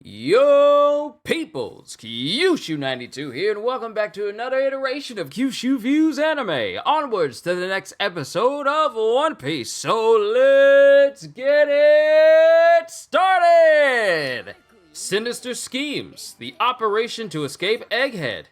Yo, peoples, qushu92 here, and welcome back to another iteration of Qushu Views Anime. Onwards to the next episode of One Piece. So let's get it started! Sinister Schemes, the operation to escape Egghead.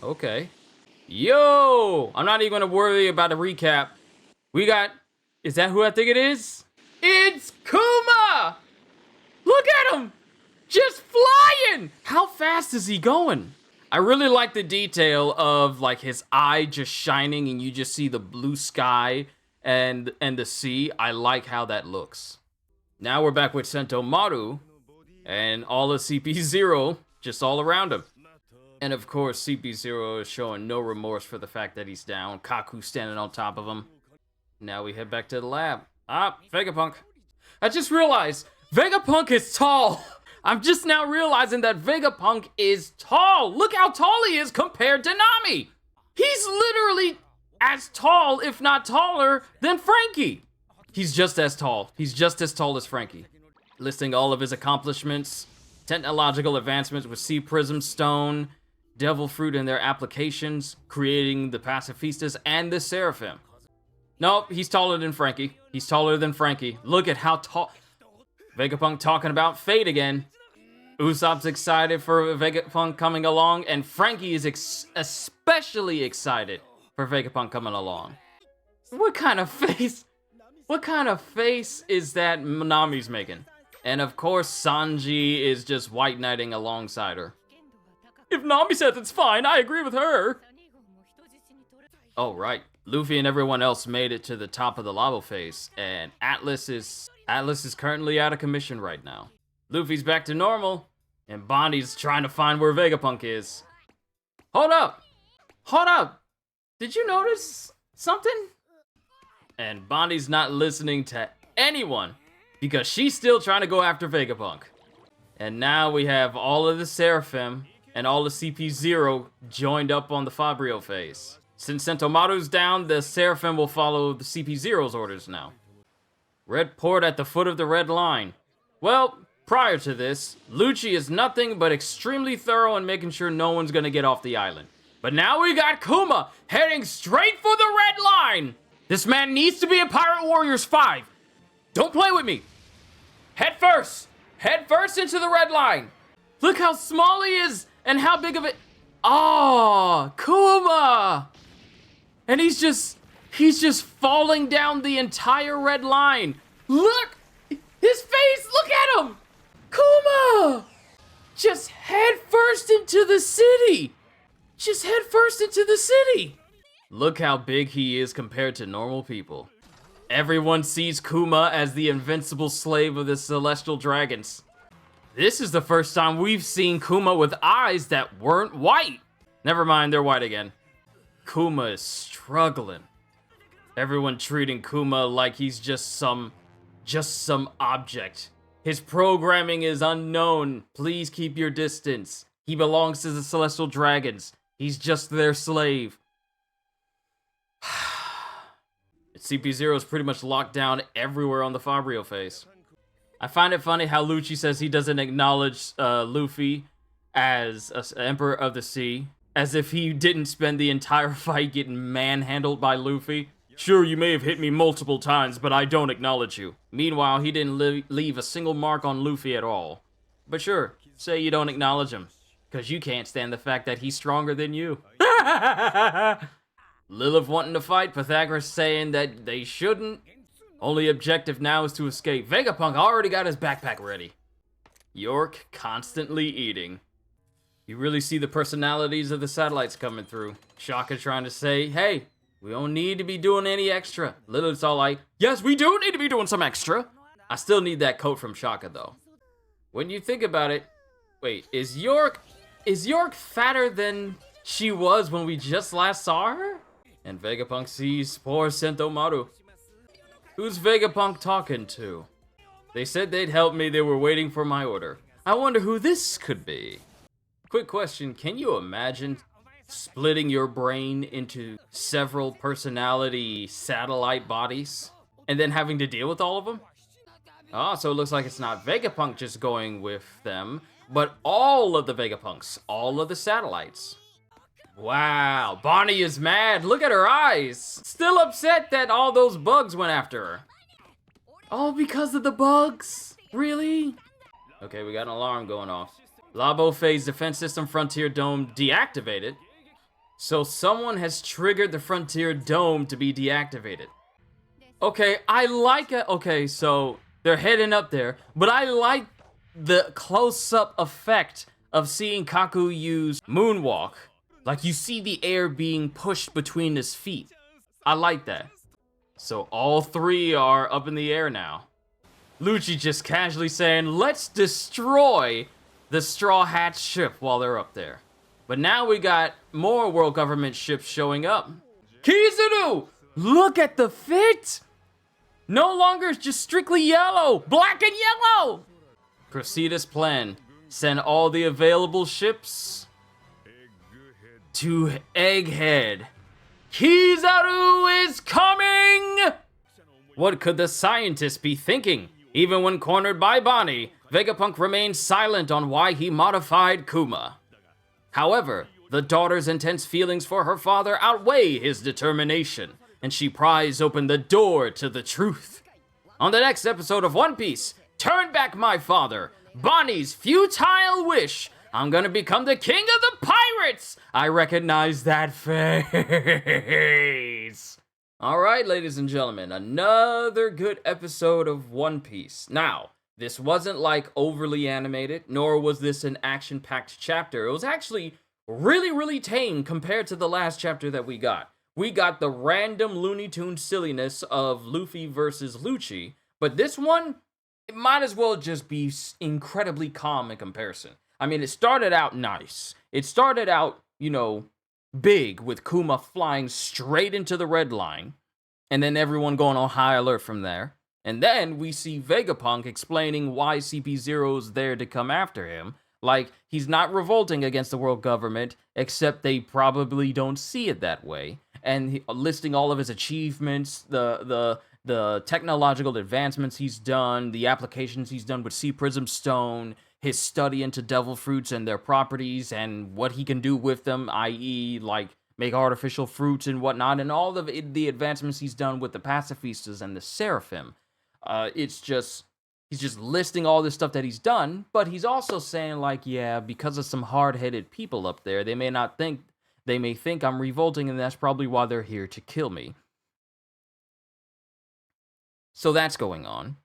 Okay. Yo, I'm not even gonna worry about a recap. We got, is that who I think it is? It's Kuma! Look at him! Just flying! How fast is he going? I really like the detail of like his eye just shining and you just see the blue sky and the sea. I like how that looks. Now we're back with Sentomaru and all of CP0 just all around him. And of course CP0 is showing no remorse for the fact that he's down. Kaku standing on top of him. Now we head back to the lab. Vegapunk. I just realized Vegapunk is tall. I'm just now realizing that Vegapunk is tall. Look how tall he is compared to Nami. He's literally as tall, if not taller, than Frankie. He's just as tall. He's just as tall as Frankie. Listing all of his accomplishments, technological advancements with Sea Prism Stone, Devil Fruit and their applications, creating the Pacifistas and the Seraphim. Nope, he's taller than Frankie. He's taller than Frankie. Look at how tall. Vegapunk talking about fate again. Usopp's excited for Vegapunk coming along, and Frankie is especially excited for Vegapunk coming along. What kind of face? What kind of face is that Nami's making? And of course, Sanji is just white knighting alongside her. If Nami says it's fine, I agree with her. Oh, right. Luffy and everyone else made it to the top of the lava face, and Atlas is currently out of commission right now. Luffy's back to normal, and Bondi's trying to find where Vegapunk is. Hold up! Hold up! Did you notice something? And Bondi's not listening to anyone, because she's still trying to go after Vegapunk. And now we have all of the Seraphim and all of CP0 joined up on the Fabrio phase. Since Sentomaru's down, the Seraphim will follow the CP0's orders now. Red port at the foot of the red line. Well, prior to this, Lucci is nothing but extremely thorough in making sure no one's gonna get off the island. But now we got Kuma heading straight for the red line! This man needs to be in Pirate Warriors 5! Don't play with me! Head first! Head first into the red line! Look how small he is and how big of it. Oh, Kuma! And he's just falling down the entire red line. Look! His face! Look at him! Kuma! Just head first into the city! Just head first into the city! Look how big he is compared to normal people. Everyone sees Kuma as the invincible slave of the celestial dragons. This is the first time we've seen Kuma with eyes that weren't white. Never mind, they're white again. Kuma is struggling. Everyone treating Kuma like he's just some object. His programming is unknown. Please keep your distance. He belongs to the Celestial Dragons. He's just their slave. CP0 is pretty much locked down everywhere on the Fabrio face. I find it funny how Lucci says he doesn't acknowledge Luffy as Emperor of the Sea, as if he didn't spend the entire fight getting manhandled by Luffy. Sure, you may have hit me multiple times, but I don't acknowledge you. Meanwhile, he didn't leave a single mark on Luffy at all. But sure, say you don't acknowledge him, because you can't stand the fact that he's stronger than you. Lilith wanting to fight, Pythagoras saying that they shouldn't. Only objective now is to escape. Vegapunk already got his backpack ready. York constantly eating. You really see the personalities of the satellites coming through. Shaka trying to say, hey, we don't need to be doing any extra. Lilith's all like, yes, we do need to be doing some extra. I still need that coat from Shaka, though. When you think about it, wait, is York fatter than she was when we just last saw her? And Vegapunk sees poor Sentomaru. Who's Vegapunk talking to? They said they'd help me, they were waiting for my order. I wonder who this could be. Quick question, can you imagine splitting your brain into several personality satellite bodies and then having to deal with all of them? Oh, so it looks like it's not Vegapunk just going with them, but all of the Vegapunks, all of the satellites. Wow, Bonnie is mad. Look at her eyes. Still upset that all those bugs went after her. All because of the bugs? Really? Okay, we got an alarm going off. Labo Phase Defense System Frontier Dome deactivated. So someone has triggered the Frontier Dome to be deactivated. Okay, I like it. Okay, so they're heading up there, but I like the close-up effect of seeing Kaku use Moonwalk. Like, you see the air being pushed between his feet. I like that. So all three are up in the air now. Lucci just casually saying, let's destroy the Straw Hat ship while they're up there. But now we got more world government ships showing up. Kizaru! Look at the fit! No longer just strictly yellow, black and yellow! Proceed as planned. Send all the available ships to Egghead. Kizaru is coming! What could the scientist be thinking? Even when cornered by Bonnie, Vegapunk remained silent on why he modified Kuma. However, the daughter's intense feelings for her father outweigh his determination, and she pries open the door to the truth. On the next episode of One Piece, Turn Back My Father, Bonnie's futile wish. I'm gonna become the king of the pirates! I recognize that face! Alright, ladies and gentlemen, another good episode of One Piece. Now, this wasn't like overly animated, nor was this an action-packed chapter. It was actually really tame compared to the last chapter that we got. We got the random Looney Tunes silliness of Luffy versus Lucci, but this one, it might as well just be incredibly calm in comparison. I mean, it started out nice. It started out, you know, big with Kuma flying straight into the red line, and then everyone going on high alert from there. And then we see Vegapunk explaining why CP0's there to come after him. Like, he's not revolting against the world government, except they probably don't see it that way. And listing all of his achievements, the technological advancements he's done, the applications he's done with Sea Prism Stone, his study into devil fruits and their properties, and what he can do with them, i.e., like, make artificial fruits and whatnot, and all of the advancements he's done with the pacifistas and the seraphim. He's just listing all this stuff that he's done, but he's also saying, like, yeah, because of some hard-headed people up there, they may think I'm revolting, and that's probably why they're here to kill me. So that's going on.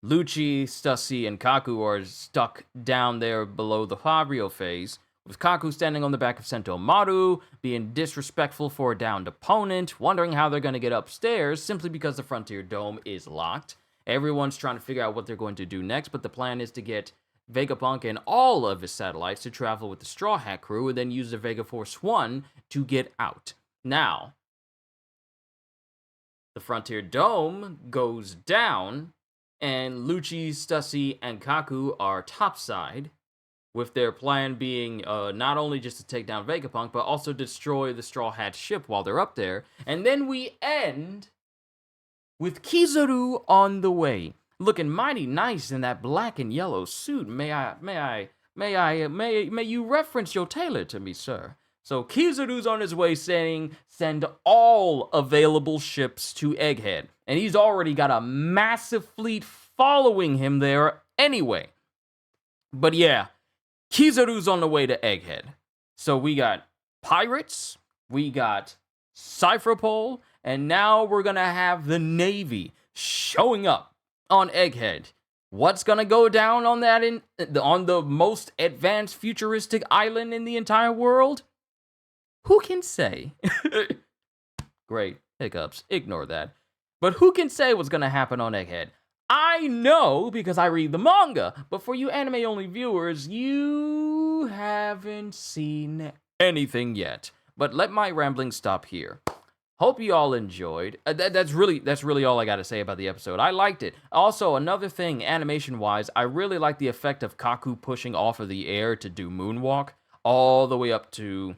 Lucci, Stussy, and Kaku are stuck down there below the Fabio phase, with Kaku standing on the back of Sentomaru, being disrespectful for a downed opponent, wondering how they're going to get upstairs simply because the Frontier Dome is locked. Everyone's trying to figure out what they're going to do next, but the plan is to get Vegapunk and all of his satellites to travel with the Straw Hat crew and then use the Vega Force 1 to get out. Now, the Frontier Dome goes down, and Lucci, Stussy, and Kaku are topside, with their plan being not only just to take down Vegapunk, but also destroy the Straw Hat ship while they're up there. And then we end with Kizaru on the way, looking mighty nice in that black and yellow suit. May you reference your tailor to me, sir? So Kizaru's on his way saying, send all available ships to Egghead. And he's already got a massive fleet following him there anyway. But yeah, Kizaru's on the way to Egghead. So we got pirates, we got Cypherpole, and now we're gonna have the Navy showing up on Egghead. What's gonna go down on that on the most advanced futuristic island in the entire world? Who can say? Great, hiccups, ignore that. But who can say what's gonna happen on Egghead? I know because I read the manga, but for you anime-only viewers, you haven't seen anything yet. But let my rambling stop here. Hope you all enjoyed. That's really all I got to say about the episode. I liked it. Also, another thing, animation-wise, I really like the effect of Kaku pushing off of the air to do Moonwalk all the way up to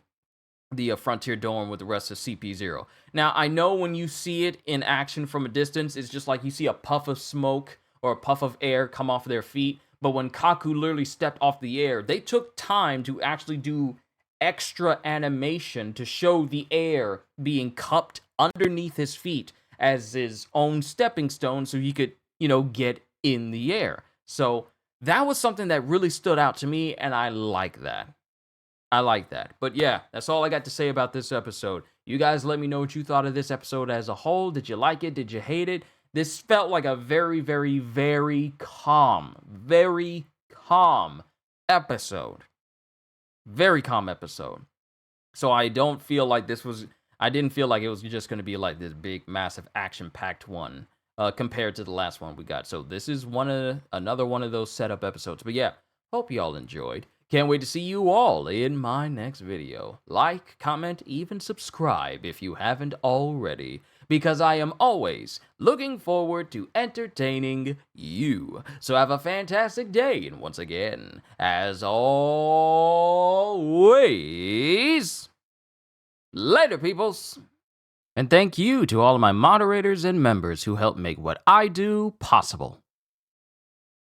the Frontier Dome with the rest of CP0. Now, I know when you see it in action from a distance, it's just like you see a puff of smoke or a puff of air come off their feet. But when Kaku literally stepped off the air, they took time to actually do extra animation to show the air being cupped underneath his feet as his own stepping stone so he could, get in the air. So that was something that really stood out to me, and I like that. But yeah, that's all I got to say about this episode. You guys let me know what you thought of this episode as a whole. Did you like it? Did you hate it? This felt like a very, very, very calm episode. Very calm episode. So I didn't feel like it was just going to be like this big, massive, action-packed one compared to the last one we got. So this is another one of those setup episodes. But yeah, hope y'all enjoyed. Can't wait to see you all in my next video. Like, comment, even subscribe if you haven't already, because I am always looking forward to entertaining you. So have a fantastic day, and once again, as always, later, peoples. And thank you to all of my moderators and members who help make what I do possible.